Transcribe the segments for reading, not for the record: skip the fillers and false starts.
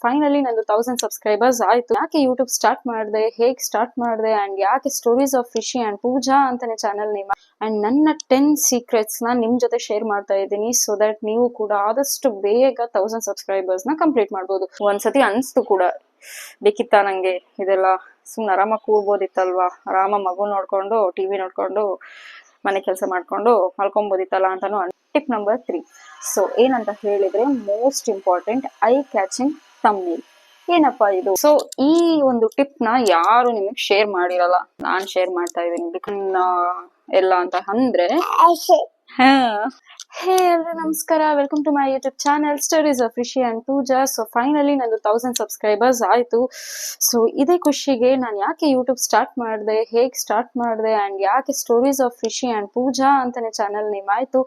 Finally ನಂದು 1000 subscribers ಆಯ್ತು. ಯಾಕೆ ಯೂಟ್ಯೂಬ್ ಸ್ಟಾರ್ಟ್ ಮಾಡಿದೆ, ಹೇಗೆ ಸ್ಟಾರ್ಟ್ ಮಾಡಿದೆ ಅಂಡ್ ಯಾಕೆ ಸ್ಟೋರೀಸ್ ಆಫ್ ರಿಷಿ ಅಂಡ್ ಪೂಜಾ ಅಂತಾನೆ ಚಾನಲ್ ನೇಮ್ ಅಂಡ್ ನನ್ನ 10 ಸೀಕ್ರೆಟ್ಸ್ ನ ನಿಮ್ ಜೊತೆ ಶೇರ್ ಮಾಡ್ತಾ ಇದ್ದೀನಿ. ಸೊ ದಟ್ ನೀವು ಕೂಡ ಆದಷ್ಟು ಬೇಗ 1000 ಸಬ್ಸ್ಕ್ರೈಬರ್ಸ್ ನ ಕಂಪ್ಲೀಟ್ ಮಾಡ್ಬೋದು. ಒಂದ್ಸತಿ ಅನ್ಸ್ತು ಕೂಡ, ಬೇಕಿತ್ತ ನಂಗೆ ಇದೆಲ್ಲ, ಸುಮ್ನೆ ಆರಾಮಾಗಿ ಕೂರ್ಬೋದಿತ್ತಲ್ವಾ, ಆರಾಮ ಮಗು ನೋಡ್ಕೊಂಡು ಟಿವಿ ನೋಡ್ಕೊಂಡು ಮನೆ ಕೆಲಸ ಮಾಡ್ಕೊಂಡು ಮಲ್ಕೊಂಬೋದಿತ್ತಲ್ಲ ಅಂತಾನು. Tip number 3. ಸೊ ಏನಂತ ಹೇಳಿದ್ರೆ, most important, I catching thumbnail. ಏನಪ್ಪಾ ಇದು? ಸೊ ಈ ಒಂದು ಟಿಪ್ ನ ಯಾರು ನಿಮಗೆ ಶೇರ್ ಮಾಡಿರಲ್ಲ, ನಾನ್ ಶೇರ್ ಮಾಡ್ತಾ ಇದ್ದೀನಿ. ಎಲ್ಲ ಅಂತ ಅಂದ್ರೆ, ಹೇ ಎಲ್ರು ನಮಸ್ಕಾರ, welcome to my YouTube channel stories of Rishi and Pooja. So finally ನಂದು 1000 ಸಬ್ಸ್ಕ್ರೈಬರ್ಸ್ ಆಯ್ತು. ಸೊ ಇದೇ ಖುಷಿಗೆ ನಾನು ಯಾಕೆ ಯೂಟ್ಯೂಬ್ ಸ್ಟಾರ್ಟ್ ಮಾಡಿದೆ, ಹೇಗೆ ಸ್ಟಾರ್ಟ್ ಮಾಡಿದೆ ಅಂಡ್ ಯಾಕೆ ಸ್ಟೋರೀಸ್ ಆಫ್ ರಿಷಿ ಅಂಡ್ ಪೂಜಾ ಅಂತಾನೆ ಚಾನಲ್ ನೇಮ್ ಆಯ್ತು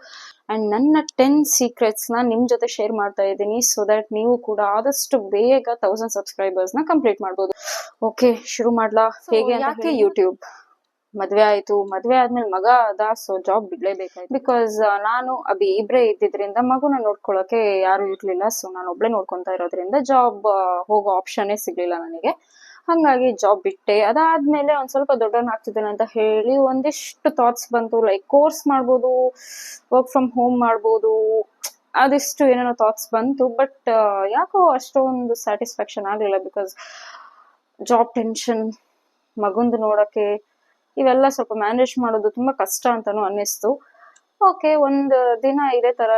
ಅಂಡ್ ನನ್ನ 10 ಸೀಕ್ರೆಟ್ಸ್ ನ ನಿಮ್ ಜೊತೆ ಶೇರ್ ಮಾಡ್ತಾ ಇದ್ದೀನಿ. ಸೊ ದಟ್ ನೀವು ಕೂಡ ಆದಷ್ಟು ಬೇಗ 1000 ಸಬ್ಸ್ಕ್ರೈಬರ್ಸ್ ನ ಕಂಪ್ಲೀಟ್ ಮಾಡ್ಬೋದು. ಓಕೆ, ಶುರು ಮಾಡ್ಲಾ? ಹೇಗೆ ಯಾಕೆ ಯೂಟ್ಯೂಬ್? ಮದ್ವೆ ಆಯ್ತು, ಮದ್ವೆ ಆದ್ಮೇಲೆ ಮಗ ಆದ, ಸೊ ಜಾಬ್ ಬಿಡ್ಲೇಬೇಕಾಯ್ತು. ಬಿಕಾಸ್ ನಾನು ಅಭಿ ಇಬ್ರೇ ಇದ್ದಿದ್ರಿಂದ ಮಗುನ ನೋಡ್ಕೊಳಕ್ಕೆ ಯಾರು ಇರ್ಲಿಲ್ಲ. ಸೊ ನಾನು ಒಬ್ಳೆ ನೋಡ್ಕೊಂತಾ ಇರೋದ್ರಿಂದ ಜಾಬ್ ಹೋಗೋ ಆಪ್ಷನ್ನೇ ಸಿಗ್ಲಿಲ್ಲ ನನಗೆ. ಹಂಗಾಗಿ ಜಾಬ್ ಬಿಟ್ಟೆ. ಅದಾದ್ಮೇಲೆ ಒಂದ್ ಸ್ವಲ್ಪ ದೊಡ್ಡವನಾಗ್ತಿದ್ದೇನೆ ಅಂತ ಹೇಳಿ ಒಂದಿಷ್ಟು ಥಾಟ್ಸ್ ಬಂತು, ಲೈಕ್ ಕೋರ್ಸ್ ಮಾಡ್ಬೋದು, ವರ್ಕ್ ಫ್ರಮ್ ಹೋಮ್ ಮಾಡ್ಬೋದು, ಅದಿಷ್ಟು ಏನೇನೋ ಥಾಟ್ಸ್ ಬಂತು. ಬಟ್ ಯಾಕೋ ಅಷ್ಟೊಂದು ಸ್ಯಾಟಿಸ್ಫ್ಯಾಕ್ಷನ್ ಆಗ್ಲಿಲ್ಲ. ಬಿಕಾಸ್ ಜಾಬ್ ಟೆನ್ಷನ್, ಮಗುಂದು ನೋಡಕ್ಕೆ, ಇವೆಲ್ಲ ಸ್ವಲ್ಪ ಮ್ಯಾನೇಜ್ ಮಾಡೋದು ತುಂಬಾ ಕಷ್ಟ ಅಂತಾನು ಅನ್ನಿಸ್ತು. ಓಕೆ, ಒಂದ್ ದಿನ ಇದೇ ತರ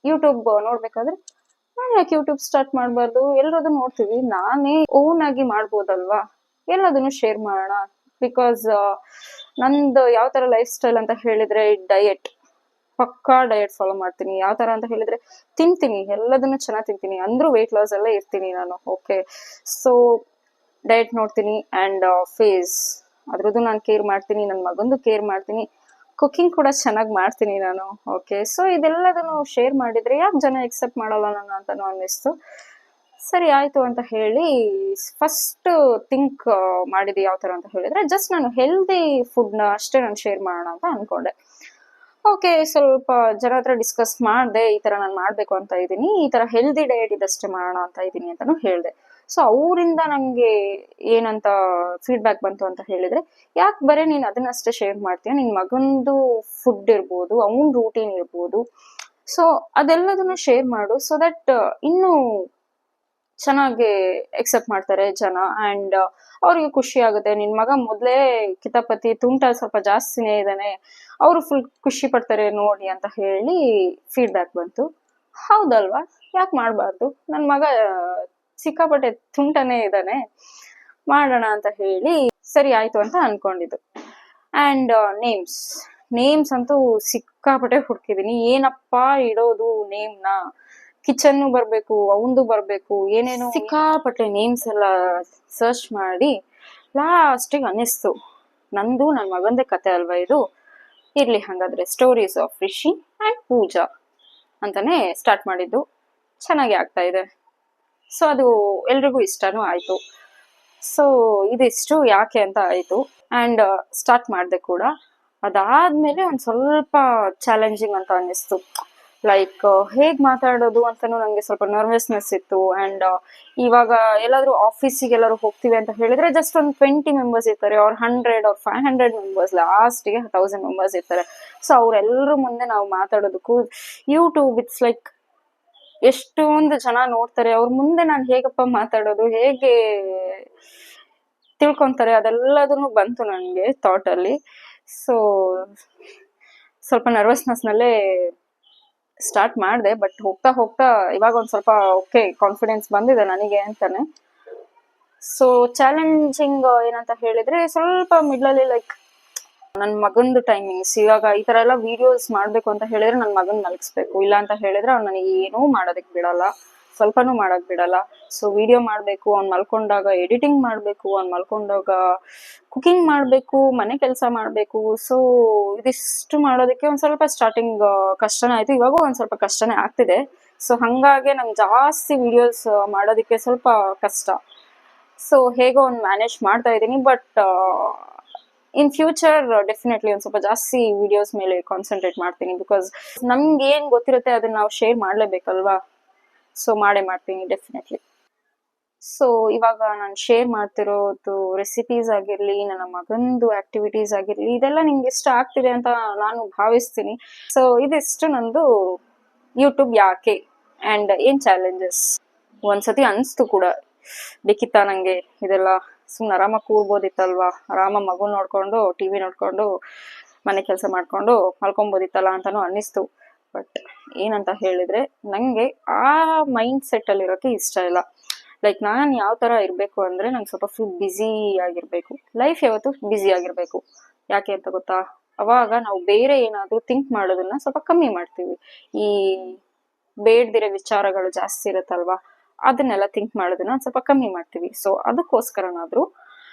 ಯೂಟ್ಯೂಬ್ ನೋಡ್ಬೇಕಾದ್ರೆ, ನಾನು ಯಾಕೆ ಯೂಟ್ಯೂಬ್ ಸ್ಟಾರ್ಟ್ ಮಾಡ್ಬಾರ್ದು, ಎಲ್ಲರದು ನೋಡ್ತೀವಿ, ನಾನೇ ಓನ್ ಆಗಿ ಮಾಡ್ಬೋದಲ್ವಾ, ಎಲ್ಲದನ್ನು ಶೇರ್ ಮಾಡೋಣ. ಬಿಕಾಸ್ ನಂದು ಯಾವ ತರ ಲೈಫ್ ಸ್ಟೈಲ್ ಅಂತ ಹೇಳಿದ್ರೆ, ಡಯಟ್, ಪಕ್ಕಾ ಡಯಟ್ ಫಾಲೋ ಮಾಡ್ತೀನಿ. ಯಾವ ತರ ಅಂತ ಹೇಳಿದ್ರೆ, ತಿಂತೀನಿ, ಎಲ್ಲದನ್ನು ಚೆನ್ನಾಗಿ ತಿಂತೀನಿ, ಅಂದ್ರೂ ವೆಯ್ಟ್ ಲಾಸ್ ಎಲ್ಲ ಇರ್ತೀನಿ ನಾನು. ಓಕೆ, ಸೊ ಡಯಟ್ ನೋಡ್ತೀನಿ ಅಂಡ್ ಫೇಸ್ ಅದ್ರದ್ದು ನಾನು ಕೇರ್ ಮಾಡ್ತೀನಿ, ನನ್ನ ಮಗಂದು ಕೇರ್ ಮಾಡ್ತೀನಿ, ಕುಕಿಂಗ್ ಕೂಡ ಚೆನ್ನಾಗಿ ಮಾಡ್ತೀನಿ ನಾನು. ಓಕೆ, ಸೊ ಇದೆಲ್ಲದನ್ನು ಶೇರ್ ಮಾಡಿದ್ರೆ ಯಾಕೆ ಜನ ಎಕ್ಸೆಪ್ಟ್ ಮಾಡಲ್ಲ ನನ್ನ ಅಂತಾನು ಅನ್ನಿಸ್ತು. ಸರಿ ಆಯ್ತು ಅಂತ ಹೇಳಿ ಫಸ್ಟ್ ಥಿಂಕ್ ಮಾಡಿದೆ ಯಾವ ತರ ಅಂತ ಹೇಳಿದ್ರೆ, ಜಸ್ಟ್ ನಾನು ಹೆಲ್ದಿ ಫುಡ್ ನ ಅಷ್ಟೇ ನಾನು ಶೇರ್ ಮಾಡೋಣ ಅಂತ ಅನ್ಕೊಂಡೆ. ಓಕೆ, ಸ್ವಲ್ಪ ಜನ ಹತ್ರ ಡಿಸ್ಕಸ್ ಮಾಡಿದೆ, ಈ ತರ ನಾನು ಮಾಡ್ಬೇಕು ಅಂತ ಇದ್ದೀನಿ, ಈ ತರ ಹೆಲ್ದಿ ಡಯಟ್ ಇದಷ್ಟೇ ಮಾಡೋಣ ಅಂತ ಇದ್ದೀನಿ ಅಂತಾನು ಹೇಳಿದೆ. ಸೊ ಅವರಿಂದ ನಂಗೆ ಏನಂತ ಫೀಡ್ಬ್ಯಾಕ್ ಬಂತು ಅಂತ ಹೇಳಿದ್ರೆ, ಯಾಕೆ ಬರೀ ನೀನ್ ಅದನ್ನಷ್ಟೇ ಶೇರ್ ಮಾಡ್ತೀಯ, ನಿನ್ ಮಗಂದು ಫುಡ್ ಇರ್ಬೋದು, ಅವನ್ ರೂಟೀನ್ ಇರ್ಬೋದು, ಸೊ ಅದೆಲ್ಲದನ್ನು ಶೇರ್ ಮಾಡು. ಸೊ ದಟ್ ಇನ್ನು ಚೆನ್ನಾಗಿ ಎಕ್ಸೆಪ್ಟ್ ಮಾಡ್ತಾರೆ ಜನ ಅಂಡ್ ಅವ್ರಿಗೆ ಖುಷಿ ಆಗುತ್ತೆ. ನಿನ್ ಮಗ ಮೊದ್ಲೇ ಕಿತಾಪತಿ ತುಂಟ ಸ್ವಲ್ಪ ಜಾಸ್ತಿನೇ ಇದ್ದಾನೆ, ಅವರು ಫುಲ್ ಖುಷಿ ಪಡ್ತಾರೆ ನೋಡಿ ಅಂತ ಹೇಳಿ ಫೀಡ್ಬ್ಯಾಕ್ ಬಂತು. ಹೌದಲ್ವಾ, ಯಾಕೆ ಮಾಡ್ಬಾರ್ದು, ನನ್ ಮಗ ಸಿಕ್ಕಾಪಟ್ಟೆ ತುಂಟನೇ ಇದ್ದಾನೆ, ಮಾಡೋಣ ಅಂತ ಹೇಳಿ ಸರಿ ಆಯ್ತು ಅಂತ ಅನ್ಕೊಂಡಿದ್ದು. ಅಂಡ್ ನೇಮ್ಸ್ ಅಂತೂ ಸಿಕ್ಕಾಪಟ್ಟೆ ಹುಡುಕಿದೀನಿ, ಏನಪ್ಪಾ ಇಡೋದು ನೇಮ್ನ, ಕಿಚನ್ ಬರ್ಬೇಕು, ಅವಂದು ಬರ್ಬೇಕು, ಏನೇನು ಸಿಕ್ಕಾಪಟ್ಟೆ ನೇಮ್ಸ್ ಎಲ್ಲ ಸರ್ಚ್ ಮಾಡಿ ಲಾಸ್ಟಿಗೆ ಅನ್ನಿಸ್ತು, ನಂದು ನನ್ನ ಮಗಂದೇ ಕತೆ ಅಲ್ವಾ ಇದು, ಇರ್ಲಿ ಹಾಗಾದ್ರೆ ಸ್ಟೋರೀಸ್ ಆಫ್ ರಿಷಿ ಅಂಡ್ ಪೂಜಾ ಅಂತಾನೆ ಸ್ಟಾರ್ಟ್ ಮಾಡಿದ್ದು. ಚೆನ್ನಾಗಿ ಆಗ್ತಾ ಇದೆ. ಸೊ ಅದು ಎಲ್ರಿಗೂ ಇಷ್ಟನೂ ಆಯ್ತು. ಸೊ ಇದಿಷ್ಟು ಯಾಕೆ ಅಂತ ಆಯ್ತು ಅಂಡ್ ಸ್ಟಾರ್ಟ್ ಮಾಡಿದೆ ಕೂಡ. ಅದಾದ್ಮೇಲೆ ಒಂದ್ ಸ್ವಲ್ಪ ಚಾಲೆಂಜಿಂಗ್ ಅಂತ ಅನ್ನಿಸ್ತು. ಲೈಕ್ ಹೇಗ್ ಮಾತಾಡೋದು ಅಂತಾನು ನಂಗೆ ಸ್ವಲ್ಪ ನರ್ವಸ್ನೆಸ್ ಇತ್ತು. ಅಂಡ್ ಇವಾಗ ಎಲ್ಲಾದ್ರೂ ಆಫೀಸಿಗೆ ಎಲ್ಲಾರು ಹೋಗ್ತೀವಿ ಅಂತ ಹೇಳಿದ್ರೆ ಜಸ್ಟ್ ಒಂದು 20 ಮೆಂಬರ್ಸ್ ಇರ್ತಾರೆ, ಅವ್ರ 100 or 500 ಮೆಂಬರ್ಸ್, ಲಾಸ್ಟ್ಗೆ 1000 ಮೆಂಬರ್ಸ್ ಇರ್ತಾರೆ. ಸೊ ಅವ್ರೆಲ್ಲರ ಮುಂದೆ ನಾವು ಮಾತಾಡೋದಕ್ಕೂ, ಯೂಟ್ಯೂಬ್ ಇಟ್ಸ್ ಲೈಕ್ ಎಷ್ಟೊಂದು ಜನ ನೋಡ್ತಾರೆ, ಅವ್ರ ಮುಂದೆ ನಾನು ಹೇಗಪ್ಪ ಮಾತಾಡೋದು, ಹೇಗೆ ತಿಳ್ಕೊಂತಾರೆ, ಅದೆಲ್ಲದನ್ನು ಬಂತು ನನಗೆ ಥಾಟ್ ಅಲ್ಲಿ. ಸೊ ಸ್ವಲ್ಪ ನರ್ವಸ್ನೆಸ್ ನಲ್ಲೇ ಸ್ಟಾರ್ಟ್ ಮಾಡಿದೆ. ಬಟ್ ಹೋಗ್ತಾ ಹೋಗ್ತಾ ಇವಾಗ ಒಂದ್ ಸ್ವಲ್ಪ ಓಕೆ, ಕಾನ್ಫಿಡೆನ್ಸ್ ಬಂದಿದೆ ನನಗೆ ಅಂತಾನೆ. ಸೊ ಚಾಲೆಂಜಿಂಗ್ ಏನಂತ ಹೇಳಿದ್ರೆ, ಸ್ವಲ್ಪ ಮಿಡ್ಲಲ್ಲಿ ಲೈಕ್ ನನ್ನ ಮಗಂದು ಟೈಮಿಂಗ್ಸ್, ಇವಾಗ ಈ ತರ ಎಲ್ಲ ವಿಡಿಯೋಸ್ ಮಾಡ್ಬೇಕು ಅಂತ ಹೇಳಿದ್ರೆ ನನ್ನ ಮಗನ್ ಮಲಗಿಸ್ಬೇಕು, ಇಲ್ಲ ಅಂತ ಹೇಳಿದ್ರೆ ಅವ್ನು ನನಗೆ ಏನೂ ಮಾಡೋದಕ್ ಬಿಡಲ್ಲ, ಸ್ವಲ್ಪನೂ ಮಾಡಕ್ ಬಿಡಲ್ಲ. ಸೊ ವಿಡಿಯೋ ಮಾಡ್ಬೇಕು, ಅವ್ನು ಮಲ್ಕೊಂಡಾಗ ಎಡಿಟಿಂಗ್ ಮಾಡ್ಬೇಕು, ಅವ್ನು ಮಲ್ಕೊಂಡಾಗ ಕುಕಿಂಗ್ ಮಾಡ್ಬೇಕು, ಮನೆ ಕೆಲಸ ಮಾಡ್ಬೇಕು. ಸೊ ಇದಿಷ್ಟು ಮಾಡೋದಕ್ಕೆ ಒಂದ್ ಸ್ವಲ್ಪ ಸ್ಟಾರ್ಟಿಂಗ್ ಕಷ್ಟನೇ ಆಯ್ತು, ಇವಾಗೂ ಒಂದ್ ಸ್ವಲ್ಪ ಕಷ್ಟನೇ ಆಗ್ತಿದೆ. ಸೊ ಹಂಗಾಗಿ ನಂಗೆ ಜಾಸ್ತಿ ವಿಡಿಯೋಸ್ ಮಾಡೋದಕ್ಕೆ ಸ್ವಲ್ಪ ಕಷ್ಟ. ಸೊ ಹೇಗೋ ಒಂದು ಮ್ಯಾನೇಜ್ ಮಾಡ್ತಾ ಇದ್ದೀನಿ. ಬಟ್ ಇನ್ ಫ್ಯೂಚರ್ ಡೆಫಿನೆಟ್ಲಿ ಒಂದ್ ಸ್ವಲ್ಪ ಜಾಸ್ತಿ ವಿಡಿಯೋಸ್ ಮೇಲೆ ಕಾನ್ಸಂಟ್ರೇಟ್ ಮಾಡ್ತೀನಿ. ಬಿಕಾಸ್ ನಮ್ಗೆ ಏನ್ ಗೊತ್ತಿರುತ್ತೆ ಅದನ್ನ ನಾವು ಶೇರ್ ಮಾಡ್ಲೇಬೇಕಲ್ವಾ. ಸೊ ಮಾಡೇ ಮಾಡ್ತೀನಿ ಡೆಫಿನೆಟ್ಲಿ. ಸೊ ಇವಾಗ ನಾನು ಶೇರ್ ಮಾಡ್ತಿರೋದು ರೆಸಿಪೀಸ್ ಆಗಿರ್ಲಿ, ನನ್ನ ಮಗಂದು ಆಕ್ಟಿವಿಟೀಸ್ ಆಗಿರ್ಲಿ, ಇದೆಲ್ಲ ನಿಮ್ಗೆ ಇಷ್ಟ ಆಗ್ತಿದೆ ಅಂತ ನಾನು ಭಾವಿಸ್ತೀನಿ. ಸೊ ಇದಿಷ್ಟು ನಂದು ಯೂಟ್ಯೂಬ್ ಯಾಕೆ ಅಂಡ್ ಏನ್ ಚಾಲೆಂಜಸ್. ಒಂದ್ಸತಿ ಅನ್ಸ್ತು ಕೂಡ, ಬೇಕಿತ್ತ ನಂಗೆ ಇದೆಲ್ಲ, ಸುಮ್ನೆ ಆರಾಮಾಗಿ ಕೂರ್ಬೋದಿತ್ತಲ್ವಾ, ಆರಾಮ ಮಗು ನೋಡ್ಕೊಂಡು ಟಿವಿ ನೋಡ್ಕೊಂಡು ಮನೆ ಕೆಲಸ ಮಾಡ್ಕೊಂಡು ಮಲ್ಕೊಬೋದಿತ್ತಲ್ಲ ಅಂತಾನು ಅನ್ನಿಸ್ತು. ಬಟ್ ಏನಂತ ಹೇಳಿದ್ರೆ, ನಂಗೆ ಆ ಮೈಂಡ್ ಸೆಟ್ ಅಲ್ಲಿ ಇರೋಕೆ ಇಷ್ಟ ಇಲ್ಲ. ಲೈಕ್ ನಾನು ಯಾವ ತರ ಇರ್ಬೇಕು ಅಂದ್ರೆ, ನಂಗೆ ಸ್ವಲ್ಪ ಫುಲ್ ಬ್ಯುಸಿ ಆಗಿರ್ಬೇಕು, ಲೈಫ್ ಯಾವತ್ತು ಬ್ಯುಸಿ ಆಗಿರ್ಬೇಕು. ಯಾಕೆ ಅಂತ ಗೊತ್ತಾ, ಅವಾಗ ನಾವು ಬೇರೆ ಏನಾದ್ರು ಥಿಂಕ್ ಮಾಡೋದನ್ನ ಸ್ವಲ್ಪ ಕಮ್ಮಿ ಮಾಡ್ತೀವಿ. ಈ ಬೇಡ್ದಿರೋ ವಿಚಾರಗಳು ಜಾಸ್ತಿ ಇರುತ್ತಲ್ವಾ, ಅದನ್ನೆಲ್ಲ ಥಿಂಕ್ ಮಾಡೋದನ್ನ ಸ್ವಲ್ಪ ಕಮ್ಮಿ ಮಾಡ್ತೀವಿ. ಸೊ ಅದಕ್ಕೋಸ್ಕರನಾದ್ರೂ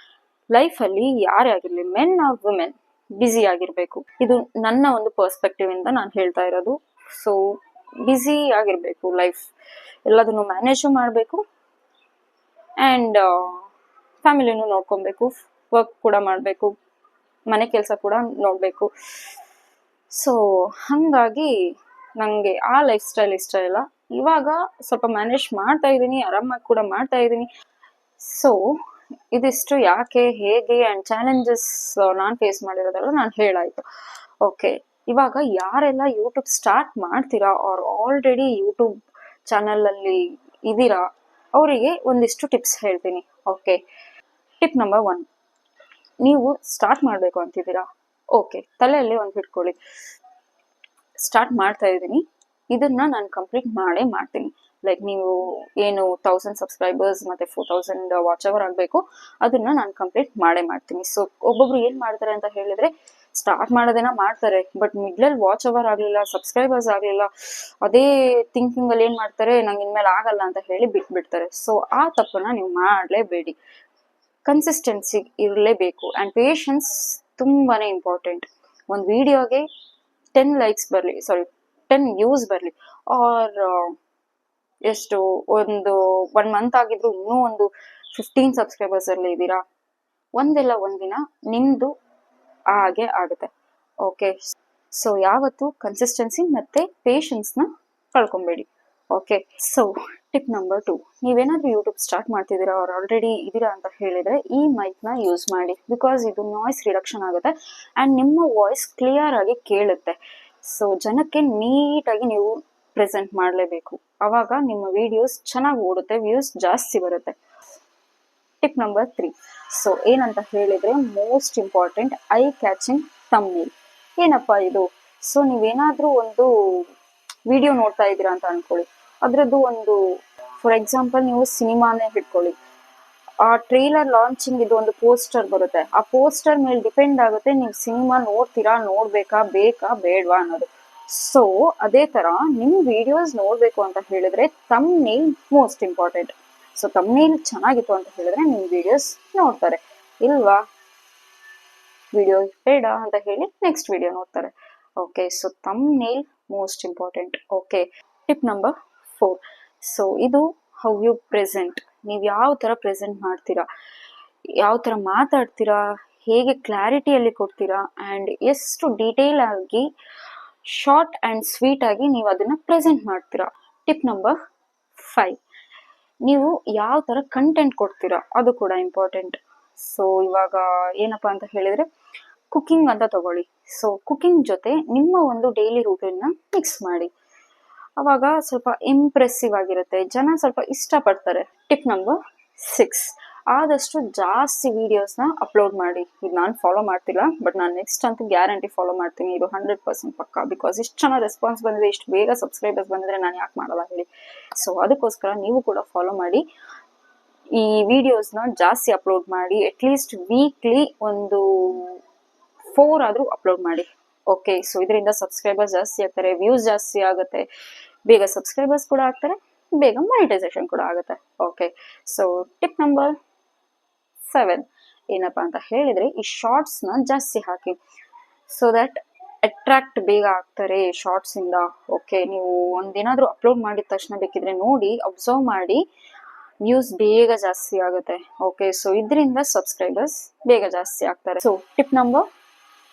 ಲೈಫ್ ಅಲ್ಲಿ ಯಾರೇ ಆಗಿರ್ಲಿ, ಮೆನ್ ಆರ್ ವುಮೆನ್, ಬ್ಯುಸಿ ಆಗಿರ್ಬೇಕು. ಇದು ನನ್ನ ಒಂದು ಪರ್ಸ್ಪೆಕ್ಟಿವ್ ಇಂದ ನಾನು ಹೇಳ್ತಾ ಇರೋದು. ಸೊ ಬ್ಯುಸಿ ಆಗಿರ್ಬೇಕು ಲೈಫ್, ಎಲ್ಲದನ್ನು ಮ್ಯಾನೇಜ್ ಮಾಡಬೇಕು ಅಂಡ್ ಫ್ಯಾಮಿಲಿನೂ ನೋಡ್ಕೊಬೇಕು, ವರ್ಕ್ ಕೂಡ ಮಾಡಬೇಕು, ಮನೆ ಕೆಲಸ ಕೂಡ ನೋಡ್ಬೇಕು. ಸೊ ಹಂಗಾಗಿ ನಂಗೆ ಆ ಲೈಫ್ ಸ್ಟೈಲ್ ಇಷ್ಟ ಇಲ್ಲ. ಇವಾಗ ಸ್ವಲ್ಪ ಮ್ಯಾನೇಜ್ ಮಾಡ್ತಾ ಇದ್ದೀನಿ, ಆರಾಮಾಗಿ ಕೂಡ ಮಾಡ್ತಾ ಇದ್ದೀನಿ. ಸೊ ಇದಿಷ್ಟು ಯಾಕೆ, ಹೇಗೆ ಅಂಡ್ ಚಾಲೆಂಜಸ್ ನಾನ್ ಫೇಸ್ ಮಾಡಿರೋದೆಲ್ಲ ನಾನು ಹೇಳಾಯ್ತು. ಓಕೆ, ಇವಾಗ ಯಾರೆಲ್ಲ ಯೂಟ್ಯೂಬ್ ಸ್ಟಾರ್ಟ್ ಮಾಡ್ತೀರಾ ಆರ್ ಆಲ್ರೆಡಿ ಯೂಟ್ಯೂಬ್ ಚಾನಲ್ ಅಲ್ಲಿ ಇದೀರಾ, ಅವರಿಗೆ ಒಂದಿಷ್ಟು ಟಿಪ್ಸ್ ಹೇಳ್ತೀನಿ. ಓಕೆ, ಟಿಪ್ ನಂಬರ್ 1, ನೀವು ಸ್ಟಾರ್ಟ್ ಮಾಡ್ಬೇಕು ಅಂತಿದ್ದೀರಾ. ಓಕೆ, ತಲೆಯಲ್ಲಿ ಒಂದು ಇಟ್ಕೊಳ್ಳಿ, ಸ್ಟಾರ್ಟ್ ಮಾಡ್ತಾ ಇದ್ದೀನಿ, ಇದನ್ನ ನಾನು ಕಂಪ್ಲೀಟ್ ಮಾಡೇ ಮಾಡ್ತೀನಿ. ಲೈಕ್ ನೀವು ಏನು 1000 ಸಬ್ಸ್ಕ್ರೈಬರ್ಸ್ ಮತ್ತೆ 4000 ವಾಚ್ ಅವರ್ ಆಗ್ಬೇಕು, ಅದನ್ನ ನಾನು ಕಂಪ್ಲೀಟ್ ಮಾಡೇ ಮಾಡ್ತೀನಿ. ಸೊ ಒಬ್ಬೊಬ್ರು ಏನ್ ಮಾಡ್ತಾರೆ ಅಂತ ಹೇಳಿದ್ರೆ, ಸ್ಟಾರ್ಟ್ ಮಾಡೋದೇನ ಮಾಡ್ತಾರೆ, ಬಟ್ ಮಿಡ್ಲಲ್ಲಿ ವಾಚ್ ಅವರ್ ಆಗ್ಲಿಲ್ಲ, ಸಬ್ಸ್ಕ್ರೈಬರ್ಸ್ ಆಗ್ಲಿಲ್ಲ, ಅದೇ ಥಿಂಕಿಂಗ್ ಅಲ್ಲಿ ಏನ್ ಮಾಡ್ತಾರೆ, ನಂಗೆ ಇನ್ಮೇಲೆ ಆಗಲ್ಲ ಅಂತ ಹೇಳಿ ಬಿಟ್ಬಿಡ್ತಾರೆ. ಸೊ ಆ ತಪ್ಪನ್ನ ನೀವು ಮಾಡಲೇಬೇಡಿ. ಕನ್ಸಿಸ್ಟೆನ್ಸಿ ಇರಲೇಬೇಕು ಅಂಡ್ ಪೇಷನ್ಸ್ ತುಂಬಾನೇ ಇಂಪಾರ್ಟೆಂಟ್. ಒಂದು ವಿಡಿಯೋಗೆ 10 ಲೈಕ್ಸ್ ಬರಲಿ, 10 ವ್ಯೂಸ್ ಬರಲಿ, ಆರ್ ಎಷ್ಟು ಒಂದು 1 ಮಂತ್ ಆಗಿದ್ರು ಇನ್ನೂ ಒಂದು 15 ಸಬ್ಸ್ಕ್ರೈಬರ್ಸ್ ಅಲ್ಲಿ ಇದ್ದೀರಾ, ಒಂದೆಲ್ಲ ಒಂದಿನ ನಿಮ್ದು ಹಾಗೆ ಆಗುತ್ತೆ. ಓಕೆ, ಸೊ ಯಾವತ್ತು ಕನ್ಸಿಸ್ಟೆನ್ಸಿ ಮತ್ತೆ ಪೇಷನ್ಸ್ ನ ಕಳ್ಕೊಬೇಡಿ. ಓಕೆ, ಸೊ ಟಿಪ್ ನಂಬರ್ 2, ನೀವೇನಾದ್ರೂ ಯೂಟ್ಯೂಬ್ ಸ್ಟಾರ್ಟ್ ಮಾಡ್ತಿದ್ದೀರಾ ಅವ್ರು ಆಲ್ರೆಡಿ ಇದೀರಾ ಅಂತ ಹೇಳಿದ್ರೆ, ಈ ಮೈಕ್ ನ ಯೂಸ್ ಮಾಡಿ. ಬಿಕಾಸ್ ಇದು ನಾಯ್ಸ್ ರಿಡಕ್ಷನ್ ಆಗುತ್ತೆ ಅಂಡ್ ನಿಮ್ಮ ವಾಯ್ಸ್ ಕ್ಲಿಯರ್ ಆಗಿ ಕೇಳುತ್ತೆ. ಸೊ ಜನಕ್ಕೆ ನೀಟಾಗಿ ನೀವು ಪ್ರೆಸೆಂಟ್ ಮಾಡಲೇಬೇಕು, ಅವಾಗ ನಿಮ್ಮ ವಿಡಿಯೋಸ್ ಚೆನ್ನಾಗಿ ಓಡುತ್ತೆ, ವ್ಯೂಸ್ ಜಾಸ್ತಿ ಬರುತ್ತೆ. ಟಿಪ್ ನಂಬರ್ 3, ಸೊ ಏನಂತ ಹೇಳಿದ್ರೆ, most important, I catching thumbnail. ಏನಪ್ಪಾ ಇದು? ಸೊ ನೀವೇನಾದ್ರೂ ಒಂದು ವಿಡಿಯೋ ನೋಡ್ತಾ ಇದ್ದೀರಾ ಅಂತ ಅನ್ಕೊಳ್ಳಿ, ಅದ್ರದ್ದು ಒಂದು, ಫಾರ್ ಎಕ್ಸಾಂಪಲ್ ನೀವು ಸಿನಿಮಾನೇ ಹಿಡ್ಕೊಳ್ಳಿ, ಆ ಟ್ರೇಲರ್ ಲಾಂಚಿಂಗ್ ಇದು ಒಂದು ಪೋಸ್ಟರ್ ಬರುತ್ತೆ, ಆ ಪೋಸ್ಟರ್ ಮೇಲೆ ಡಿಪೆಂಡ್ ಆಗುತ್ತೆ ನೀವು ಸಿನಿಮಾ ನೋಡ್ತೀರಾ, ನೋಡ್ಬೇಕಾ, ಬೇಕಾ, ಬೇಡ್ವಾ ಅನ್ನೋದು. ಸೊ ಅದೇ ತರ ನಿಮ್ ವಿಡಿಯೋಸ್ ನೋಡ್ಬೇಕು ಅಂತ ಹೇಳಿದ್ರೆ thumbnail most important. So thumbnail ಚೆನ್ನಾಗಿತ್ತು ಅಂತ ಹೇಳಿದ್ರೆ ನಿಮ್ ವಿಡಿಯೋಸ್ ನೋಡ್ತಾರೆ, ಇಲ್ವಾ ವಿಡಿಯೋ ಬೇಡ ಅಂತ ಹೇಳಿ ನೆಕ್ಸ್ಟ್ ವಿಡಿಯೋ ನೋಡ್ತಾರೆ. Okay, so thumbnail most important. Okay, tip number 4, so ಇದು ಹೌ ಯು ಪ್ರೆಸೆಂಟ್. ನೀವು ಯಾವ ತರ ಪ್ರೆಸೆಂಟ್ ಮಾಡ್ತೀರಾ, ಯಾವ ತರ ಮಾತಾಡ್ತೀರಾ, ಹೇಗೆ ಕ್ಲಾರಿಟಿಯಲ್ಲಿ ಕೊಡ್ತೀರಾ ಅಂಡ್ ಎಷ್ಟು ಡೀಟೇಲ್ ಆಗಿ ಶಾರ್ಟ್ ಅಂಡ್ ಸ್ವೀಟ್ ಆಗಿ ನೀವು ಅದನ್ನ ಪ್ರೆಸೆಂಟ್ ಮಾಡ್ತೀರಾ. ಟಿಪ್ ನಂಬರ್ 5, ನೀವು ಯಾವ ತರ ಕಂಟೆಂಟ್ ಕೊಡ್ತೀರಾ ಅದು ಕೂಡ ಇಂಪಾರ್ಟೆಂಟ್. ಸೊ ಇವಾಗ ಏನಪ್ಪಾ ಅಂತ ಹೇಳಿದ್ರೆ, ಕುಕಿಂಗ್ ಅಂತ ತಗೊಳ್ಳಿ. ಸೊ ಕುಕಿಂಗ್ ಜೊತೆ ನಿಮ್ಮ ಒಂದು ಡೈಲಿ ರೂಟೀನ್ ನ ಮಿಕ್ಸ್ ಮಾಡಿ, ಅವಾಗ ಸ್ವಲ್ಪ ಇಂಪ್ರೆಸಿವ್ ಆಗಿರುತ್ತೆ, ಜನ ಸ್ವಲ್ಪ ಇಷ್ಟಪಡ್ತಾರೆ. ಟಿಪ್ ನಂಬರ್ 6, ಆದಷ್ಟು ಜಾಸ್ತಿ ವಿಡಿಯೋಸ್ನ ಅಪ್ಲೋಡ್ ಮಾಡಿ. ಇದು ನಾನು ಫಾಲೋ ಮಾಡ್ತಿಲ್ಲ, ಬಟ್ ನಾನು ನೆಕ್ಸ್ಟ್ ಅಂತೂ ಗ್ಯಾರಂಟಿ ಫಾಲೋ ಮಾಡ್ತೀನಿ, ಇದು 100% ಪಕ್ಕ. ಬಿಕಾಸ್ ಇಷ್ಟು ಚೆನ್ನಾಗಿ ರೆಸ್ಪಾನ್ಸ್ ಬಂದಿದೆ, ಇಷ್ಟು ಬೇಗ ಸಬ್ಸ್ಕ್ರೈಬರ್ಸ್ ಬಂದಿದ್ರೆ ನಾನು ಯಾಕೆ ಮಾಡಲ್ಲ ಹೇಳಿ. ಸೊ ಅದಕ್ಕೋಸ್ಕರ ನೀವು ಕೂಡ ಫಾಲೋ ಮಾಡಿ, ಈ ವಿಡಿಯೋಸ್ನ ಜಾಸ್ತಿ ಅಪ್ಲೋಡ್ ಮಾಡಿ. ಅಟ್ಲೀಸ್ಟ್ ವೀಕ್ಲಿ ಒಂದು 4 ಆದ್ರೂ ಅಪ್ಲೋಡ್ ಮಾಡಿ. ಓಕೆ, ಸೊ ಇದರಿಂದ ಸಬ್ಸ್ಕ್ರೈಬರ್ಸ್ ಜಾಸ್ತಿ ಆಗ್ತಾರೆ, ವ್ಯೂಸ್ ಜಾಸ್ತಿ ಆಗುತ್ತೆ, ಬೇಗ ಸಬ್ಸ್ಕ್ರೈಬರ್ಸ್ ಕೂಡ ಆಗ್ತಾರೆ, ಬೇಗ ಮಾನಿಟೈಸೇಷನ್ ಕೂಡ ಆಗುತ್ತೆ. ಓಕೆ, ಸೊ ಟಿಪ್ ನಂಬರ್ 7 ಏನಪ್ಪಾ ಅಂತ ಹೇಳಿದ್ರೆ, ಈ ಶಾರ್ಟ್ಸ್ ನ ಜಾಸ್ತಿ ಹಾಕಿ, ಸೊ ದಟ್ ಅಟ್ರಾಕ್ಟ್ ಬೇಗ ಆಗ್ತಾರೆ ಶಾರ್ಟ್ಸ್ ಇಂದ. ಓಕೆ, ನೀವು ಒಂದೇನಾದ್ರೂ ಅಪ್ಲೋಡ್ ಮಾಡಿದ ತಕ್ಷಣ ಬೇಕಿದ್ರೆ ನೋಡಿ, ಅಬ್ಸರ್ವ್ ಮಾಡಿ, ವ್ಯೂಸ್ ಬೇಗ ಜಾಸ್ತಿ ಆಗುತ್ತೆ. ಓಕೆ, ಸೊ ಇದರಿಂದ ಸಬ್ಸ್ಕ್ರೈಬರ್ಸ್ ಬೇಗ ಜಾಸ್ತಿ ಆಗ್ತಾರೆ. ಸೊ ಟಿಪ್ ನಂಬರ್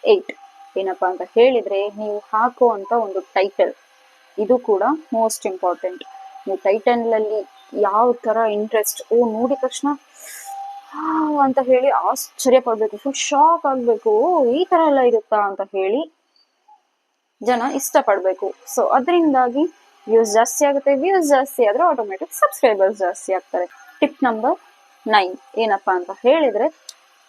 8 ಏನಪ್ಪಾ ಅಂತ ಹೇಳಿದ್ರೆ, ನೀವು ಹಾಕುವಂತ ಒಂದು ಟೈಟಲ್, ಇದು ಕೂಡ ಮೋಸ್ಟ್ ಇಂಪಾರ್ಟೆಂಟ್. ನೀವು ಟೈಟಲ್ ಅಲ್ಲಿ ಯಾವ ತರ ಇಂಟ್ರೆಸ್ಟ್, ಓ ನೋಡಿದ ತಕ್ಷಣ ಅಂತ ಹೇಳಿ ಆಶ್ಚರ್ಯ ಪಡ್ಬೇಕು, ಫುಲ್ ಶಾಕ್ ಆಗ್ಬೇಕು, ಈ ತರ ಎಲ್ಲ ಇರುತ್ತಾ ಅಂತ ಹೇಳಿ ಜನ ಇಷ್ಟಪಡ್ಬೇಕು. ಸೊ ಅದರಿಂದಾಗಿ ವ್ಯೂಸ್ ಜಾಸ್ತಿ ಆಗುತ್ತೆ, ವ್ಯೂಸ್ ಜಾಸ್ತಿ ಆದ್ರೆ ಆಟೋಮೆಟಿಕ್ ಸಬ್ಸ್ಕ್ರೈಬರ್ಸ್ ಜಾಸ್ತಿ ಆಗ್ತಾರೆ. ಟಿಪ್ ನಂಬರ್ 9 ಏನಪ್ಪಾ ಅಂತ ಹೇಳಿದ್ರೆ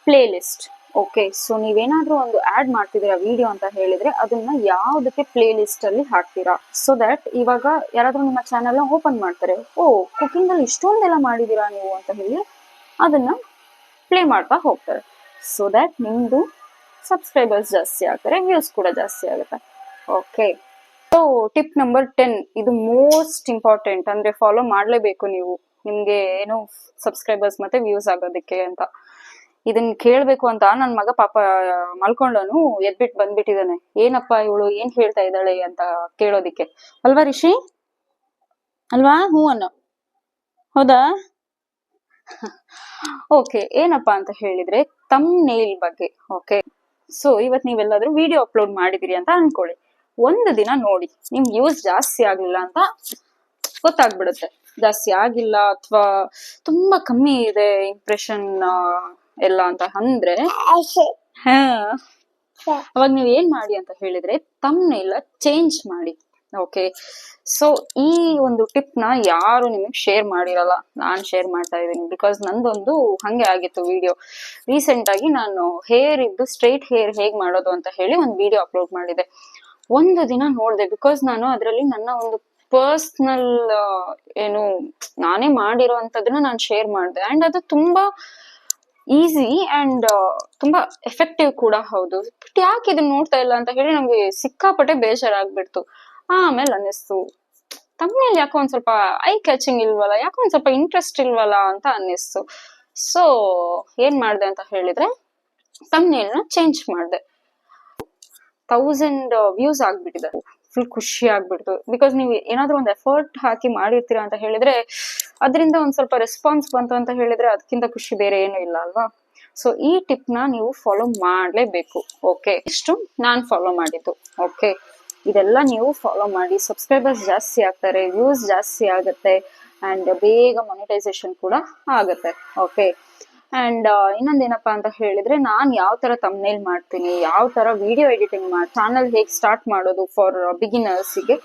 ಪ್ಲೇ ಲಿಸ್ಟ್. ಓಕೆ, ಸೊ ನೀವೇನಾದ್ರೂ ಒಂದು ಆಡ್ ಮಾಡ್ತಿದ್ದೀರಾ ವಿಡಿಯೋ ಅಂತ ಹೇಳಿದ್ರೆ ಅದನ್ನ ಯಾವ್ದಕ್ಕೆ ಪ್ಲೇ ಲಿಸ್ಟ್ ಅಲ್ಲಿ ಹಾಕ್ತೀರಾ, ಸೊ ದಟ್ ಇವಾಗ ಯಾರಾದ್ರೂ ನಿಮ್ಮ ಚಾನೆಲ್ ಓಪನ್ ಮಾಡ್ತಾರೆ, ಓ ಕುಕಿಂಗ್ ಅಲ್ಲಿ ಇಷ್ಟೊಂದೆಲ್ಲ ಮಾಡಿದೀರಾ ನೀವು ಅಂತ ಹೇಳಿ ಅದನ್ನ ಪ್ಲೇ ಮಾಡ್ತಾ ಹೋಗ್ತಾರೆ. ಸೊ ದಟ್ ನಿಮ್ದು ಸಬ್ಸ್ಕ್ರೈಬರ್ಸ್ ಜಾಸ್ತಿ ಆಗ್ತಾರೆ, ವ್ಯೂಸ್ ಕೂಡ ಜಾಸ್ತಿ ಆಗುತ್ತೆ. ಓಕೆ, ಸೊ ಟಿಪ್ ನಂಬರ್ 10 ಇದು ಮೋಸ್ಟ್ ಇಂಪಾರ್ಟೆಂಟ್, ಅಂದ್ರೆ ಫಾಲೋ ಮಾಡ್ಲೇಬೇಕು ನೀವು, ನಿಮ್ಗೆ ಏನು ಸಬ್ಸ್ಕ್ರೈಬರ್ಸ್ ಮತ್ತೆ ವ್ಯೂಸ್ ಆಗೋದಕ್ಕೆ ಅಂತ. ಇದನ್ನ ಕೇಳ್ಬೇಕು ಅಂತ ನನ್ ಮಗ ಪಾಪ ಮಲ್ಕೊಂಡನು, ಎದ್ಬಿಟ್ಟು ಬಂದ್ಬಿಟ್ಟಿದ್ದಾನೆ, ಏನಪ್ಪ ಇವಳು ಏನ್ ಹೇಳ್ತಾ ಇದ್ದಾಳೆ ಅಂತ ಕೇಳೋದಿಕ್ಕೆ. ಅಲ್ವಾ ರಿಷಿ? ಅಲ್ವಾ? ಹ್ಞೂ ಅನ್ನೋ. ಹೌದಾ? ಓಕೆ, ಏನಪ್ಪಾ ಅಂತ ಹೇಳಿದ್ರೆ ಥಂಬ್ನೇಲ್ ಬಗ್ಗೆ. ಓಕೆ, ಸೊ ಇವತ್ ನೀವೆಲ್ಲಾದ್ರೂ ವಿಡಿಯೋ ಅಪ್ಲೋಡ್ ಮಾಡಿದಿರಿ ಅಂತ ಅನ್ಕೊಳ್ಳಿ, ಒಂದು ದಿನ ನೋಡಿ ನಿಮ್ ವ್ಯೂಸ್ ಜಾಸ್ತಿ ಆಗ್ಲಿಲ್ಲ ಅಂತ ಗೊತ್ತಾಗ್ಬಿಡುತ್ತೆ. ಜಾಸ್ತಿ ಆಗಿಲ್ಲ ಅಥವಾ ತುಂಬಾ ಕಮ್ಮಿ ಇದೆ ಇಂಪ್ರೆಷನ್ ಎಲ್ಲ ಅಂತ ಅಂದ್ರೆ ಅವಾಗ ನೀವ್ ಏನ್ ಮಾಡಿ ಅಂತ ಹೇಳಿದ್ರೆ ಥಂಬ್ನೇಲ್ ಚೇಂಜ್ ಮಾಡಿ. ಓಕೆ, ಸೊ ಈ ಒಂದು ಟಿಪ್ ನ ಯಾರು ನಿಮಗೆ ಶೇರ್ ಮಾಡಿರಲ್ಲ, ನಾನ್ ಶೇರ್ ಮಾಡ್ತಾ ಇದ್ದೀನಿ. ಬಿಕಾಸ್ ನಂದೊಂದು ಹಂಗೆ ಆಗಿತ್ತು ವಿಡಿಯೋ. ರೀಸೆಂಟ್ ಆಗಿ ನಾನು ಹೇರ್ ಇದ್ದು ಸ್ಟ್ರೈಟ್ ಹೇರ್ ಹೇಗ್ ಮಾಡೋದು ಅಂತ ಹೇಳಿ ಒಂದು ವಿಡಿಯೋ ಅಪ್ಲೋಡ್ ಮಾಡಿದೆ. ಒಂದು ದಿನ ನೋಡ್ದೆ, ಬಿಕಾಸ್ ನಾನು ಅದರಲ್ಲಿ ನನ್ನ ಒಂದು ಪರ್ಸನಲ್ ಏನು ನಾನೇ ಮಾಡಿರೋ ಅಂತದನ್ನ ನಾನು ಶೇರ್ ಮಾಡಿದೆ. ಅಂಡ್ ಅದು ತುಂಬಾ ಈಸಿ ಅಂಡ್ ತುಂಬಾ ಎಫೆಕ್ಟಿವ್ ಕೂಡ ಹೌದು. ಬಟ್ ಯಾಕೆ ಇದನ್ನ ನೋಡ್ತಾ ಇಲ್ಲ ಅಂತ ಹೇಳಿ ನಂಗೆ ಸಿಕ್ಕಾಪಟ್ಟೆ ಬೇಜಾರಾಗ್ಬಿಡ್ತು. ಆಮೇಲೆ ಅನ್ನಿಸ್ತು, ತಮ್ಮನೇಲಿ ಯಾಕೋ ಒಂದ್ ಸ್ವಲ್ಪ ಐ ಕ್ಯಾಚಿಂಗ್ ಇಲ್ವಲ್ಲ, ಯಾಕೋ ಒಂದ್ ಸ್ವಲ್ಪ ಇಂಟ್ರೆಸ್ಟ್ ಇಲ್ವಲ್ಲ ಅಂತ ಅನ್ನಿಸ್ತು. ಸೊ ಏನ್ ಮಾಡ್ದೆ ಅಂತ ಹೇಳಿದ್ರೆ ತಮ್ಮನೇಲ್ನ ಚೇಂಜ್ ಮಾಡ್ದೆ. 1000 ವ್ಯೂಸ್ ಆಗ್ಬಿಟ್ಟಿದೆ. ಫುಲ್ ಖುಷಿ ಆಗ್ಬಿಡ್ತು. ಬಿಕಾಸ್ ನೀವು ಏನಾದ್ರೂ ಒಂದು ಎಫರ್ಟ್ ಹಾಕಿ ಮಾಡಿರ್ತೀರಾ ಅಂತ ಹೇಳಿದ್ರೆ ಅದರಿಂದ ಒಂದ್ ಸ್ವಲ್ಪ ರೆಸ್ಪಾನ್ಸ್ ಬಂತು ಅಂತ ಹೇಳಿದ್ರೆ ಅದಕ್ಕಿಂತ ಖುಷಿ ಬೇರೆ ಏನು ಇಲ್ಲ ಅಲ್ವಾ. ಸೊ ಈ ಟಿಪ್ ನ ನೀವು ಫಾಲೋ ಮಾಡ್ಲೇಬೇಕು. ಓಕೆ, ಇಷ್ಟು ನಾನ್ ಫಾಲೋ ಮಾಡಿದ್ದು. ಓಕೆ, ಇದೆಲ್ಲ ನೀವು ಫಾಲೋ ಮಾಡಿ, ಸಬ್ಸ್ಕ್ರೈಬರ್ಸ್ ಜಾಸ್ತಿ ಆಗ್ತಾರೆ, ವ್ಯೂಸ್ ಜಾಸ್ತಿ ಆಗುತ್ತೆ ಅಂಡ್ ಬೇಗ ಮಾನಿಟೈಸೇಷನ್ ಕೂಡ ಆಗುತ್ತೆ. ಓಕೆ, ಅಂಡ್ ಇನ್ನೊಂದೇನಪ್ಪಾ ಅಂತ ಹೇಳಿದ್ರೆ ನಾನ್ ಯಾವ ತರ ಥಂಬ್ನೇಲ್ ಮಾಡ್ತೀನಿ, ಯಾವ ತರ ವಿಡಿಯೋ ಎಡಿಟಿಂಗ್ ಮಾಡಿ ಚಾನಲ್ ಹೇಗ್ ಸ್ಟಾರ್ಟ್ ಮಾಡೋದು ಫಾರ್ ಬಿಗಿನರ್ಸ್ ಗೆ,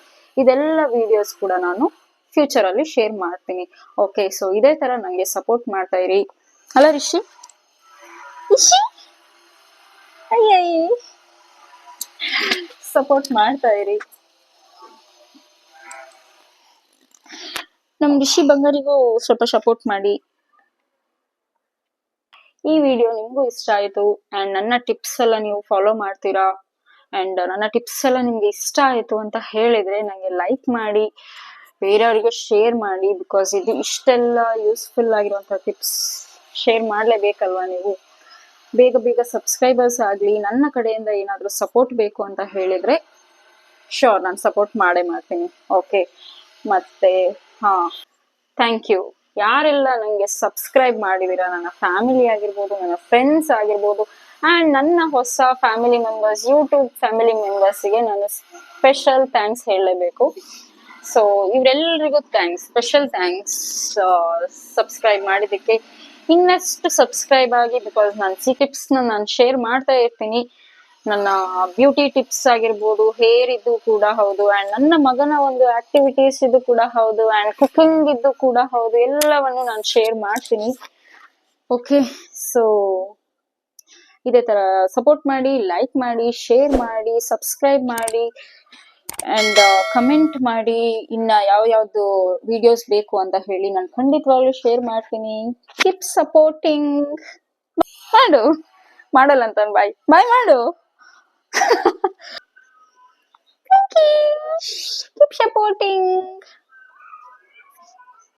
ಇದೆಲ್ಲ ವಿಡಿಯೋಸ್ ಕೂಡ ನಾನು ಫ್ಯೂಚರ್ ಅಲ್ಲಿ ಶೇರ್ ಮಾಡ್ತೀನಿ. ಓಕೆ, ಸೊ ಇದೇ ತರ ನಂಗೆ ಸಪೋರ್ಟ್ ಮಾಡ್ತಾ ಇರಿ. ಅಲ್ಲ ರಿಷಿ? ಸಪೋರ್ಟ್ ಮಾಡ್ತಾ ಇರಿ. ನಮ್ ರಿಷಿ ಬಂಗಾರಿಗೂ ಸ್ವಲ್ಪ ಸಪೋರ್ಟ್ ಮಾಡಿ. ಈ ವಿಡಿಯೋ ನಿಮ್ಗೂ ಇಷ್ಟ ಆಯ್ತು ಅಂಡ್ ನನ್ನ ಟಿಪ್ಸ್ ಎಲ್ಲ ನೀವು ಫಾಲೋ ಮಾಡ್ತೀರಾ ಅಂಡ್ ನನ್ನ ಟಿಪ್ಸ್ ಎಲ್ಲ ನಿಮ್ಗೆ ಇಷ್ಟ ಆಯ್ತು ಅಂತ ಹೇಳಿದ್ರೆ ನಂಗೆ ಲೈಕ್ ಮಾಡಿ, ಬೇರೆಯವರಿಗೆ ಶೇರ್ ಮಾಡಿ. ಬಿಕಾಸ್ ಇದು ಇಷ್ಟೆಲ್ಲ ಯೂಸ್ಫುಲ್ ಆಗಿರುವಂತ ಟಿಪ್ಸ್ ಶೇರ್ ಮಾಡ್ಲೇಬೇಕಲ್ವಾ ನೀವು. ಬೇಗ ಬೇಗ ಸಬ್ಸ್ಕ್ರೈಬರ್ಸ್ ಆಗ್ಲಿ. ನನ್ನ ಕಡೆಯಿಂದ ಏನಾದ್ರೂ ಸಪೋರ್ಟ್ ಬೇಕು ಅಂತ ಹೇಳಿದ್ರೆ ಶೋರ್ ನಾನು ಸಪೋರ್ಟ್ ಮಾಡೇ ಮಾಡ್ತೀನಿ. ಓಕೆ, ಮತ್ತೆ ಥ್ಯಾಂಕ್ ಯು ಯಾರೆಲ್ಲ ನಂಗೆ ಸಬ್ಸ್ಕ್ರೈಬ್ ಮಾಡಿದೀರಾ, ನನ್ನ ಫ್ಯಾಮಿಲಿ ಆಗಿರ್ಬೋದು, ನನ್ನ ಫ್ರೆಂಡ್ಸ್ ಆಗಿರ್ಬೋದು ಅಂಡ್ ನನ್ನ ಹೊಸ ಫ್ಯಾಮಿಲಿ ಮೆಂಬರ್ಸ್, ಯೂಟ್ಯೂಬ್ ಫ್ಯಾಮಿಲಿ ಮೆಂಬರ್ಸ್ಗೆ ನಾನು ಸ್ಪೆಷಲ್ ಥ್ಯಾಂಕ್ಸ್ ಹೇಳಲೇಬೇಕು. ಸೊ ಇವರೆಲ್ಲರಿಗೂ ಥ್ಯಾಂಕ್ಸ್, ಸ್ಪೆಷಲ್ ಥ್ಯಾಂಕ್ಸ್ ಸಬ್ಸ್ಕ್ರೈಬ್ ಮಾಡಿದ್ದಕ್ಕೆ. ಇನ್ನಷ್ಟು ಸಬ್ಸ್ಕ್ರೈಬ್ ಆಗಿ, ಬಿಕಾಸ್ ನಾನು ಟಿಪ್ಸ್ ನಾನು ಶೇರ್ ಮಾಡ್ತಾ ಇರ್ತೀನಿ. ನನ್ನ ಬ್ಯೂಟಿ ಟಿಪ್ಸ್ ಆಗಿರ್ಬೋದು, ಹೇರ್ ಇದ್ದು ಕೂಡ ಹೌದು ಅಂಡ್ ನನ್ನ ಮಗನ ಒಂದು ಆಕ್ಟಿವಿಟೀಸ್ ಇದು ಕೂಡ ಹೌದು ಅಂಡ್ ಕುಕಿಂಗ್ ಇದ್ದು ಕೂಡ ಹೌದು, ಎಲ್ಲವನ್ನು ನಾನು ಶೇರ್ ಮಾಡ್ತೀನಿ. ಓಕೆ, ಸೊ ಇದೇ ತರ ಸಪೋರ್ಟ್ ಮಾಡಿ, ಲೈಕ್ ಮಾಡಿ, ಶೇರ್ ಮಾಡಿ, ಸಬ್ಸ್ಕ್ರೈಬ್ ಮಾಡಿ ಅಂಡ್ ಕಮೆಂಟ್ ಮಾಡಿ. ಇನ್ನ ಯಾವ್ದು ವಿಡಿಯೋಸ್ ಬೇಕು ಅಂತ ಹೇಳಿ ನಾನು ಖಂಡಿತವಾಗ್ಲೂ ಶೇರ್ ಮಾಡ್ತೀನಿ. Keep supporting. ಮಾಡು, ಮಾಡಲ್ಲ ಅಂತ ಬಾಯ್ ಬಾಯ್ ಮಾಡು. Thank you. Keep supporting.